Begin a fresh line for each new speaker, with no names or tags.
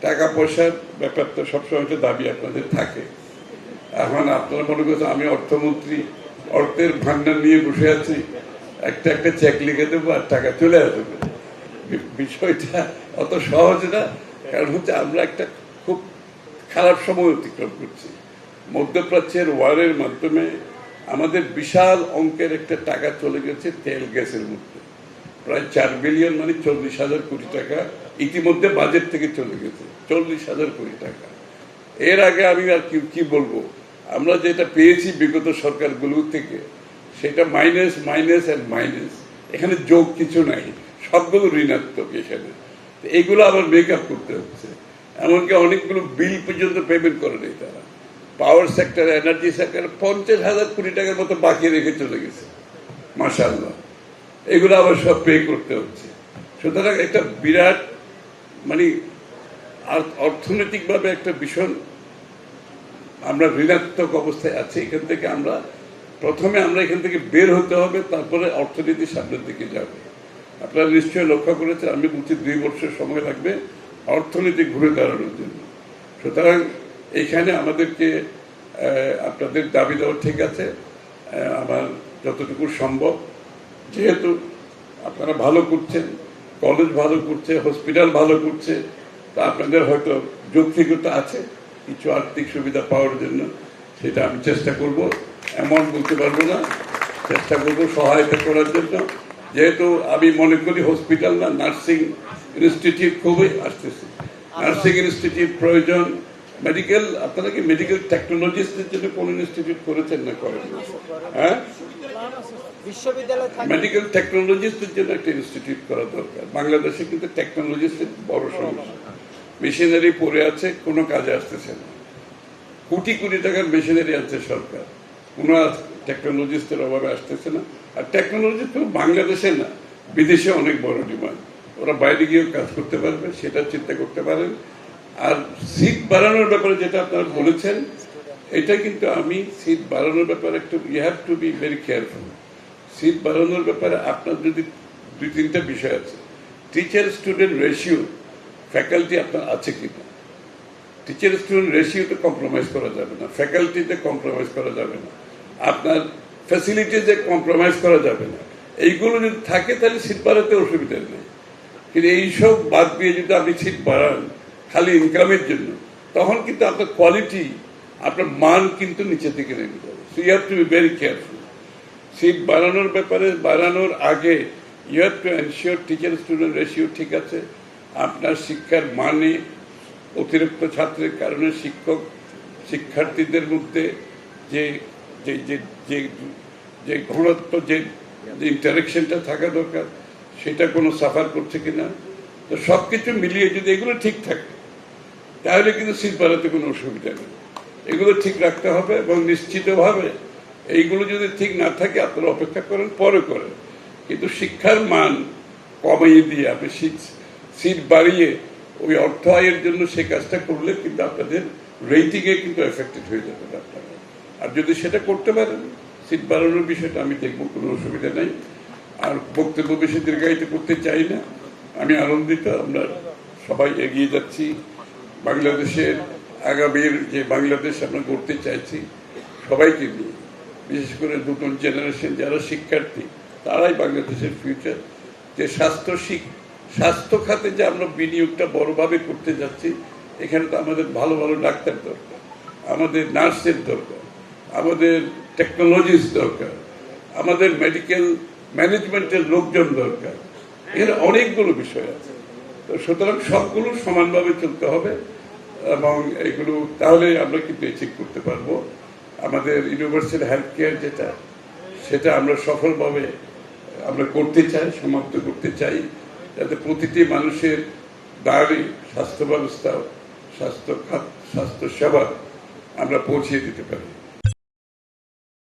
টাকা পয়সার ব্যাপারটা সবসময় একটা দাবি আপনাদের থাকে। এখন আপনারা মনে করছেন আমি অর্থমন্ত্রী, অর্থের ভান্ডার নিয়ে বসে আছি, একটা একটা চেক লিখে দেবো আর টাকা চলে আসবে। বিষয়টা অত সহজ না। কারণ হচ্ছে আমরা একটা খুব খারাপ সময় অতিক্রম করছি। মধ্যপ্রাচ্যের ওয়ারের মাধ্যমে আমাদের বিশাল অঙ্কের একটা টাকা চলে গেছে তেল গ্যাসের মধ্যে, প্রায় 4 বিলিয়ন মানে 40,000 কোটি টাকা ইতিমধ্যে বাজেট থেকে চলে গেছে, 40,000 কোটি টাকা। এর আগে আমি আর কি বলবো, আমরা যেটা পেয়েছি বিগত সরকারগুলো থেকে সেটা মাইনাস মাইনাস অ্যান্ড মাইনাস, এখানে যোগ কিছু নাই, সবগুলো ঋণাত্মক। এখানে এইগুলো আবার মেক আপ করতে হচ্ছে। এমনকি অনেকগুলো বিল পর্যন্ত পেমেন্ট করে নেই তারা। পাওয়ার সেক্টর, এনার্জি সেক্টরে 50,000 কোটি টাকার মতো বাকি রেখে চলে গেছে। মাশাআল্লাহ, এগুলো আবার সব পে করতে হচ্ছে। সুতরাং একটা বিরাট মানে অর্থনৈতিকভাবে একটা ভীষণ আমরা ঋণাত্মক অবস্থায় আছি। এখান থেকে আমরা এখান থেকে বের হতে হবে, তারপরে অর্থনীতি সামনের দিকে যাবে। আপনারা নিশ্চয়ই লক্ষ্য করেছেন, আমি বলছি 2 বছর সময় লাগবে অর্থনীতি ঘুরে দাঁড়ানোর জন্য। সুতরাং এইখানে আমাদেরকে আপনাদের দাবি দেওয়া ঠিক আছে, আমার যতটুকু সম্ভব, যেহেতু আপনারা ভালো করছেন, কলেজ ভালো করছে, হসপিটাল ভালো করছে, তা আপনাদের হয়তো যৌক্তিকতা আছে কিছু আর্থিক সুবিধা পাওয়ার জন্য, সেটা আমি চেষ্টা করব, এমন বলতে পারবো না, চেষ্টা করব সহায়তা করার জন্য। যেহেতু আমি মনে করি হসপিটাল না, নার্সিং ইনস্টিটিউট খুবই আসতেছে, নার্সিং ইনস্টিটিউট প্রয়োজন। মেডিকেল, আপনারা কি মেডিকেল টেকনোলজিস্টদের জন্য কোন ইনস্টিটিউট করেছেন না করেন? হ্যাঁ, মেডিকেল টেকনোলজিস্টদের জন্য একটা ইনস্টিটিউট করা দরকার। বাংলাদেশে কিন্তু টেকনোলজিস্টের বড় সমস্যা, মেশিনারি পড়ে আছে, কোনো কাজে আসতেছে না। কোটি কোটি টাকার মেশিনারি আছে সরকার, কোনো টেকনোলজিস্টের অভাবে আসতেছে না। আর টেকনোলজি তো বাংলাদেশে না, বিদেশে অনেক বড় ডিমান্ড, ওরা বাইরে গিয়েও কাজ করতে পারবে, সেটা চিন্তা করতে পারেন। আর সিট বাড়ানোর ব্যাপারে যেটা আপনারা বলেছেন, এটা কিন্তু আমি সিট বাড়ানোর ব্যাপারে একটু you have to be very careful. Seat বাড়ানোর ব্যাপারে আপনার যদি 2-3টা বিষয় আছে। টিচার স্টুডেন্ট রেশিও, ফ্যাকাল্টি আপনার আছে কিনা, টিচার স্টুডেন্ট রেশিওতে কম্প্রোমাইজ করা যাবে না, ফ্যাকাল্টিতে কম্প্রোমাইজ করা যাবে না, আপনার ফ্যাসিলিটিতে কম্প্রোমাইজ করা যাবে না। এইগুলো যদি থাকে তাহলে সিট বাড়াতে অসুবিধা নেই। কিন্তু এইসব বাদ দিয়ে যদি আপনি সিট বাড়ান খালি ইনকামের জন্য, তখন কিন্তু আপনার কোয়ালিটি, আপনার মান কিন্তু নিচে থেকে নেমে যাবে। So you have to be very careful. Seat বাড়ানোর ব্যাপারে, বাড়ানোর আগে you have to ensure teacher student ratio ঠিক আছে, আপনার শিক্ষার মানে অতিরিক্ত ছাত্রের কারণে শিক্ষার্থীদের মধ্যে যে যে যে যে ঘনত্ব, যে ইন্টারেকশনটা থাকা দরকার, সেটা কোনো সাফার করছে কিনা। তো সব কিছু মিলিয়ে যদি এগুলো ঠিক থাকে তাহলে কিন্তু সিট বাড়াতে কোনো অসুবিধা নেই। এগুলো ঠিক রাখতে হবে এবং নিশ্চিতভাবে এইগুলো যদি ঠিক না থাকে আপনারা অপেক্ষা করেন, পরে করেন, কিন্তু শিক্ষার মান কমিয়ে দিয়ে আপনি সিট বাড়িয়ে ওই অর্থ আয়ের জন্য সে কাজটা করলে কিন্তু আপনাদের রেটিংয়ে কিন্তু এফেক্টেড হয়ে যাবে আপনারা। আর যদি সেটা করতে পারেন, সিট বাড়ানোর বিষয়টা আমি দেখবো, কোনো অসুবিধা নেই। আর বক্তব্য বেশি দীর্ঘায়িত করতে চাই না, আমি আনন্দিত আমরা সবাই এগিয়ে যাচ্ছি। বাংলাদেশের আগামীর যে বাংলাদেশ আমরা গড়তে চাইছি সবাইকে নিয়ে, বিশেষ করে নতুন জেনারেশন যারা শিক্ষার্থী, তারাই বাংলাদেশের ফিউচার। যে স্বাস্থ্য খাতে যে আমরা বিনিয়োগটা বড়ভাবে করতে যাচ্ছি, এখানে তো আমাদের ভালো ভালো ডাক্তার দরকার, আমাদের নার্সের দরকার, আমাদের টেকনোলজিস্ট দরকার, আমাদের মেডিকেল ম্যানেজমেন্টের লোকজন দরকার, এর অনেকগুলো বিষয় আছে। তো সুতরাং সবগুলো সমানভাবে চলতে হবে এবং এগুলো তাহলে আমরা কিন্তু অ্যাচিভ করতে পারবো। আমাদের ইউনিভার্সাল হেলথ কেয়ার যেটা, সেটা আমরা সফলভাবে আমরা করতে চাই, সমাপ্ত করতে চাই, যাতে প্রতিটি মানুষের দ্বারে স্বাস্থ্য ব্যবস্থা, স্বাস্থ্য সেবা আমরা পৌঁছিয়ে দিতে পারি।